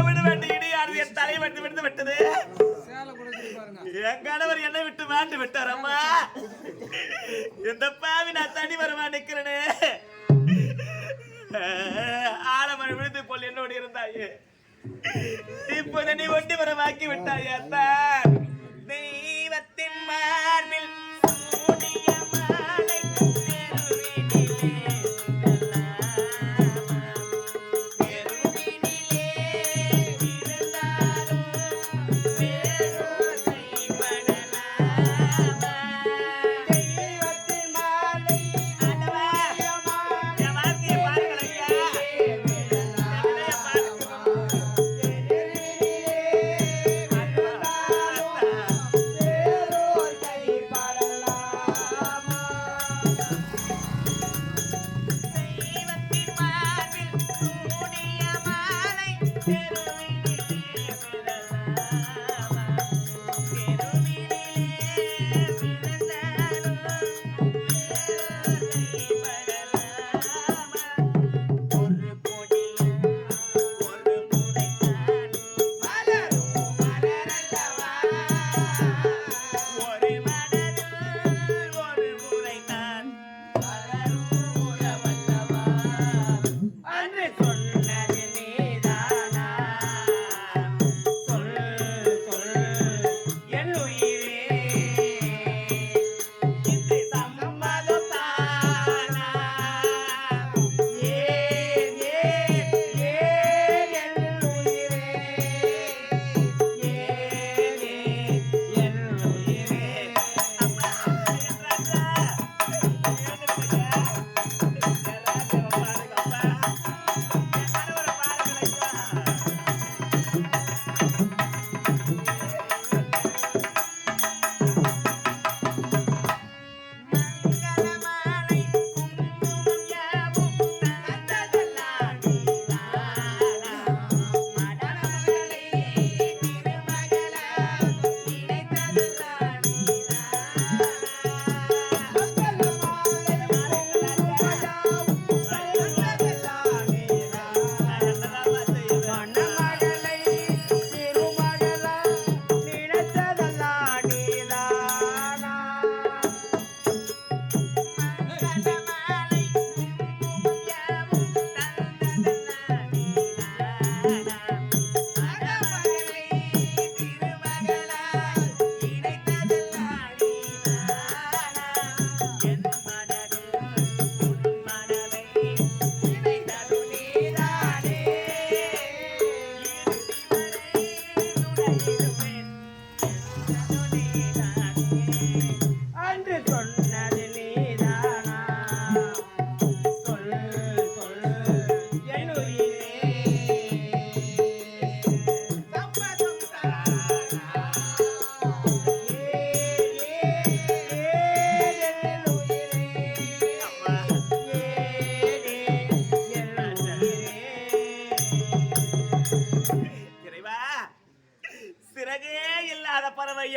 விட வேண்டிய இடியானது என் தலை விட்டு விட்டு விட்டது. என் கணவர் என்னை விட்டு மாண்டு விட்டார். அம்மா இந்த பாவி நான் தனி வரமா நிக்கிறேனே. ஆலமரம் விழுந்து போல் என்னோடு இருந்தாயே, இப்போது நீ ஒண்டி வரமாக்கி விட்டாயே. அத்தா தெய்வத்தின் மார்பில்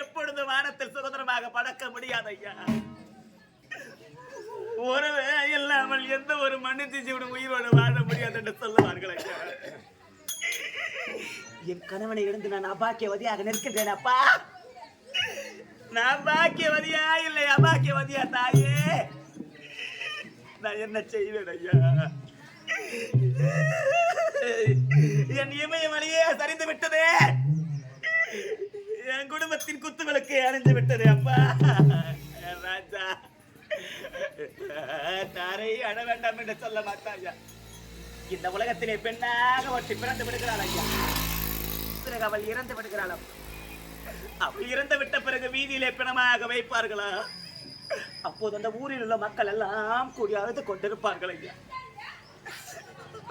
எப்பொழுது வானத்தில் சுதந்திரமாக பறக்க முடியாது ஐயா. ஒருவே இல்லாமல் எந்த ஒரு மனித ஜீவனும் உயிரோடு வாழ முடியாது என்று சொல்லுவார்கள் ஐயா. என் கணவனை இழந்து நான் அபாக்கியவதியாக நிற்கின்றேன் அப்பா. நான் பாக்கியவதியா இல்லை அபாக்கியவதியா தாயே? நான் என்ன செய்வேன் ஐயா? என் இமயமலையே சரிந்து விட்டதே. என் குடும்பத்தின் குத்துவிளக்கு அணிந்து விட்டது அப்பா. ராஜா தாரை அழ வேண்டாம் என்று சொல்ல மாட்டாயா. இந்த உலகத்திலே பெண்ணாக ஒட்டி பிறந்து விடுகிறாள் ஐயா. பிறகு அவள் இறந்து விடுகிறாள். அவள் இறந்து விட்ட பிறகு வீதியிலே பிணமாக வைப்பார்களா? அப்போது அந்த ஊரில் உள்ள மக்கள் எல்லாம் கூடி அழுது கொண்டிருப்பார்கள் ஐயா.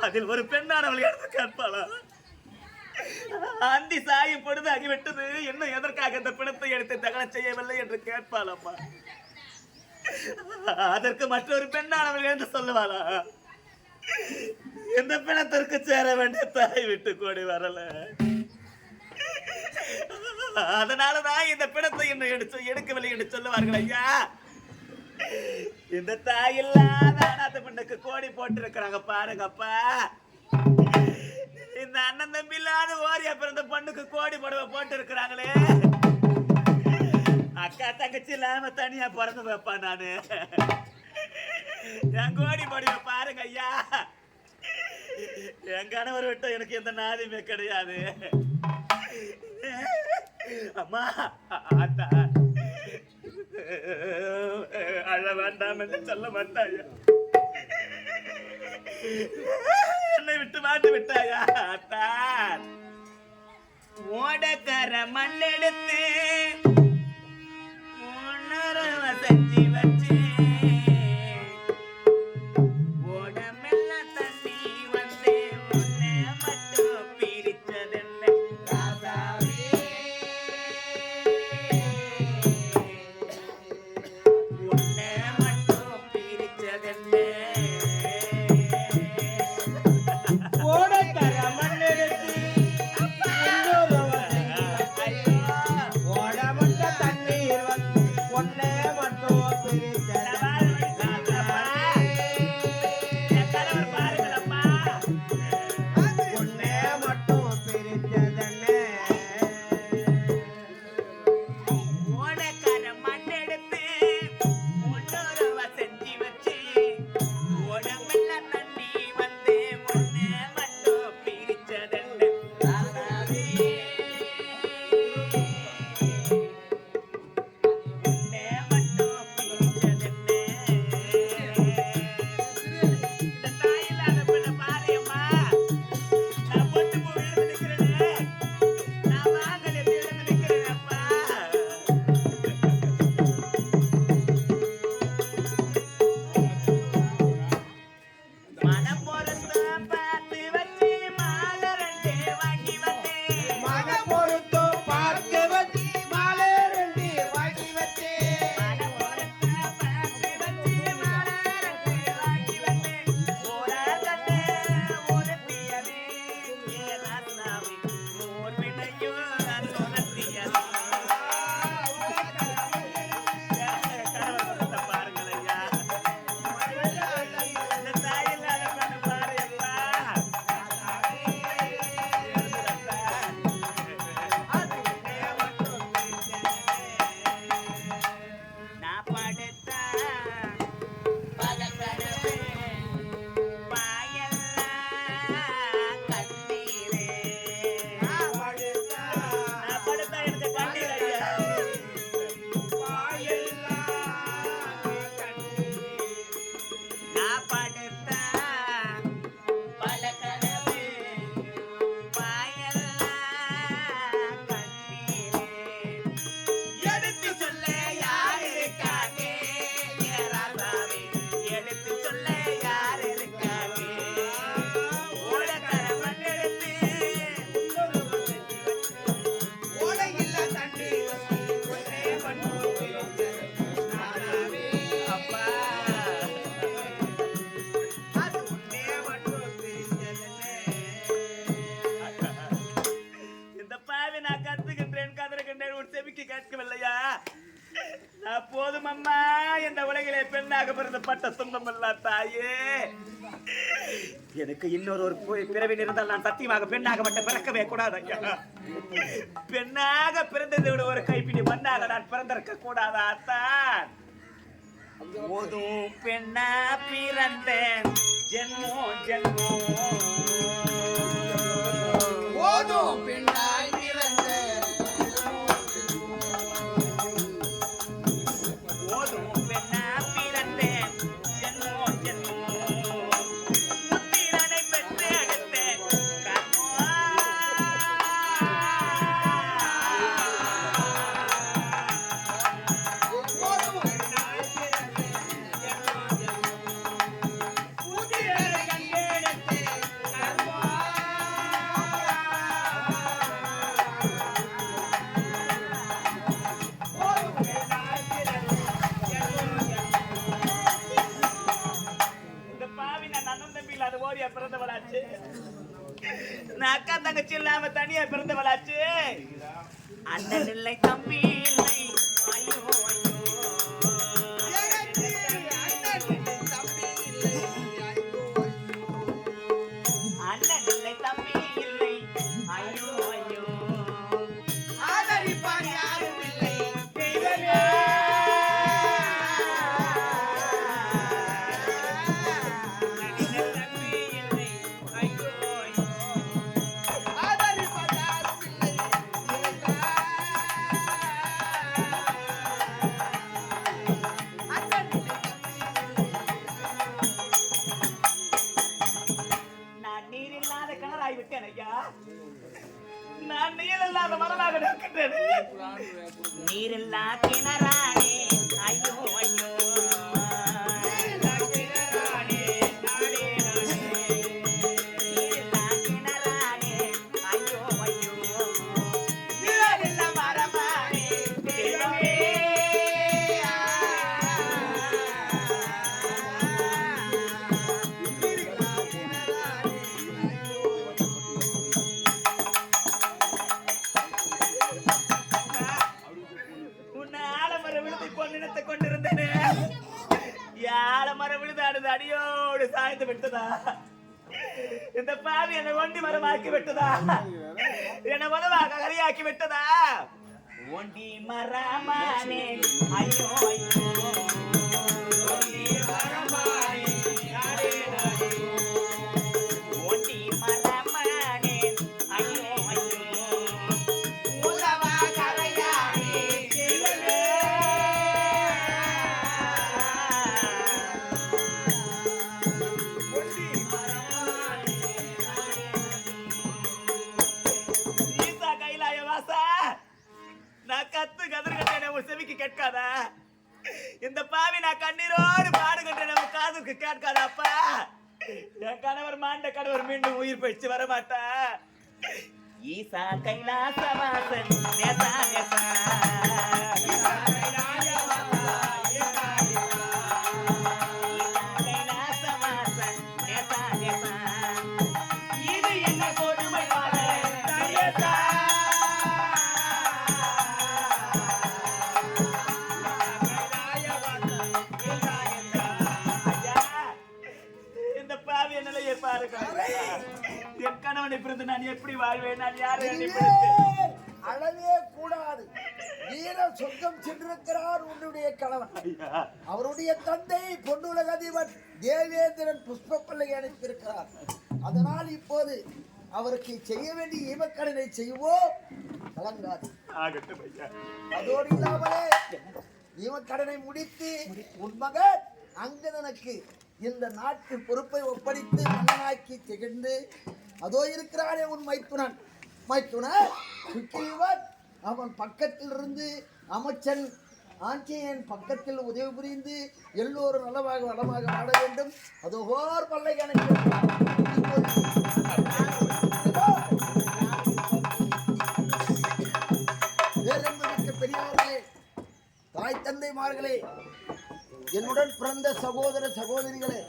அதில் ஒரு பெண்ணானவள் எடுத்து கேட்பாளா? அந்தி சாயும் பொழுது ஆகிவிட்டது, இன்னும் எதற்காக இந்த பிணத்தை எடுத்து தகனம் செய்யவில்லை என்று கேட்பாளம்மா. அதற்கு மற்றொரு பெண்ணானவள் என்று சொல்லுவாளா? இந்த பிணத்திற்கு சேர வேண்டிய தாய் விட்டு கோடி வரல, அதனாலதான் இந்த பிணத்தை இன்னும் எடுக்கவில்லை என்று சொல்லுவார்கள் ஐயா. இந்த தாய் இல்லாத அனாதை பெண்ணுக்கு கோடி போட்டு இருக்கிறாங்க பாருங்கப்பா. இந்த அண்ணன் தம்பி இல்லாத ஓரியா பிறந்த பொண்ணுக்கு கோடி புடவை போட்டு இருக்கிறாங்களே. அக்கா தங்கச்சி இல்லாம தனியா பிறந்து வைப்பா நானு. என் கோடி புடவை பாருங்க ஐயா. என் கணவர் விட்ட எனக்கு எந்த நாதியுமே கிடையாது. அம்மா அத்தா அழ வேண்டாம் என்று சொல்ல மாட்டாயா? என்னை விட்டு மாட்டு விட்டாயா? அத்தான் ஓடக்கர மண்ணெடுத்து உணரவ செஞ்சு வச்சு ஓடமெல்ல தண்ணி வந்து உன்னை மட்டும் பிரிச்சதென்ன ராசாவே. உன்னை மட்டும் பிரிச்சதென்ன போதும் அம்மா. இந்த உலகிலே பெண்ணாக பிறந்தப்பட்ட துன்பம் அல்ல தாயே. எனக்கு இன்னொரு பிறவி இருந்தால் நான் சத்தியமாக பெண்ணாக மட்டும் பிறக்கவே கூடாது ஐயா. பெண்ணாக பிறந்ததை விட ஒரு கைப்பிடி மண்ணாக நான் பிறந்திருக்க கூடாதா தான்? போதும் பெண்ணா பிறந்தேன் ஜென்மோ ஜென்மோ. போதும் பெண்ணாய் பிறந்தேன் அக்கா தங்கச்சி இல்லாம தனியா பிறந்தவளாச்சு. அண்ணன் இல்லை தம்பி இல்லை. ஐயோ அண்ணன் இல்லை தம்பி இல்லை. நான் நீர் இல்லாத மரமாக நிற்கின்றேன். நீரில்லா கிணறானே ஐயோ ஐயோ அடியோடு சாய்ந்து விட்டதா? இந்த பாவி என்னை ஒண்டி மரமாக்கி விட்டதா? என்னை மரமாக கரியாக்கி விட்டதா? ஒண்டி மரமானே ஐயோ ஐயோ ஒண்டி மரமானே நாடே நாடே ஒண்டி மரமானே ஐயோ ஐயோ உலவா கரையானே செவிக்கு கேட்காதா? இந்த பாவி நான் கண்ணீரோடு பாடுகின்ற காதுக்கு கேட்காதாப்பா? என் கணவர் மாண்ட கணவர் மீண்டும் உயிர் போயிடுச்சு வரமாட்டா. ஈசா கைலாசவாசன் நேசா நேசா இது என்ன கொடுமை என் கணவனை பிறந்து நான் எப்படி வாழ்வேன்? நான் யாரை அழவே கூடாது. வீர சொர்க்கம் சென்றிருக்கிறார் உன்னுடைய கணவன். அவருடைய தந்தை பொன்னுலக அதிபர் தேவேந்திரன் புஷ்பப்பிள்ளை அனுப்பியிருக்கிறார். அதனால் இப்போது அவருக்கு செய்ய வேண்டிய ஈமக்கடனை செய்வோம், கலங்காது. அதோடு இல்லாமலே ஈமக்கடனை முடித்து உன் மகன் அங்கதனுக்கு இந்த நாட்டு பொறுப்பை ஒப்படைத்து மன்னனாக்கி திகழ்ந்து அதோ இருக்கிறானே உன் மைத்துனன் சுக்கிரீவன், அவன் பக்கத்தில் இருந்து அமைச்சன் ஆஞ்சேயன் பக்கத்தில் உதவி புரிந்து எல்லோரும் நல்லமாக வளமாக வாழ வேண்டும். அதோ ஓர் பல்லை கணக்கு பெரியவர்களே, தாய் தந்தைமார்களே, என்னுடன் பிறந்த சகோதர சகோதரிகளே,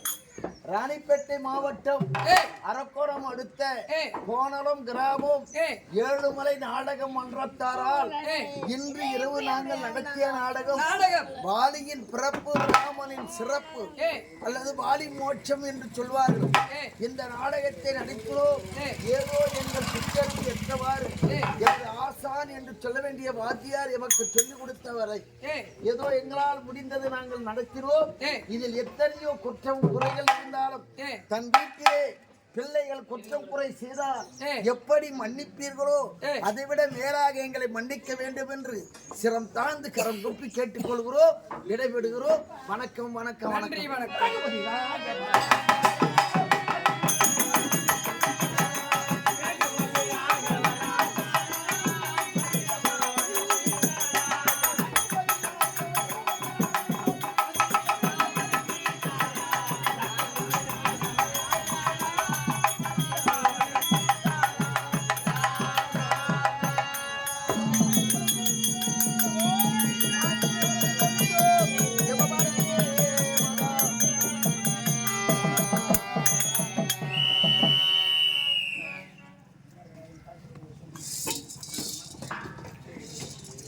ராணிப்பேட்டை மாவட்டம் அரக்கோணம் அடுத்த கோணலம் கிராமம் ஏழுமலை நாடக மன்றத்தாரால் இன்று இரவு நாங்கள் நடத்திய நாடகம் பாலியின் பிறப்பு ராமனின் சிறப்பு அல்லது பாலி மோட்சம் என்று சொல்வார்கள். இந்த நாடகத்தை நடிக்கிறோம் ஏதோ எங்கள் பிச்சருக்கு எற்றவாறு எங்கள் ஆசான் என்று சொல்ல வேண்டிய வாத்தியார் எமக்கு சொல்லிக் கொடுத்தவரை ஏதோ எங்களால் முடிந்தது நாங்கள் நடத்தினோம். இதில் எத்தனையோ குற்றம் குறைகள் இருந்தாலும் தன் வீட்டிலே பிள்ளைகள் குற்றம் குறை செய்தால் எப்படி மன்னிப்பீர்களோ அதைவிட மேலாக எங்களை மன்னிக்க வேண்டும் என்று சிரம் தாழ்ந்து கரம் குப்பி கேட்டுக்கொள்கிறோம். விடைபெறுகிறோம். வணக்கம் வணக்கம் வணக்கம்.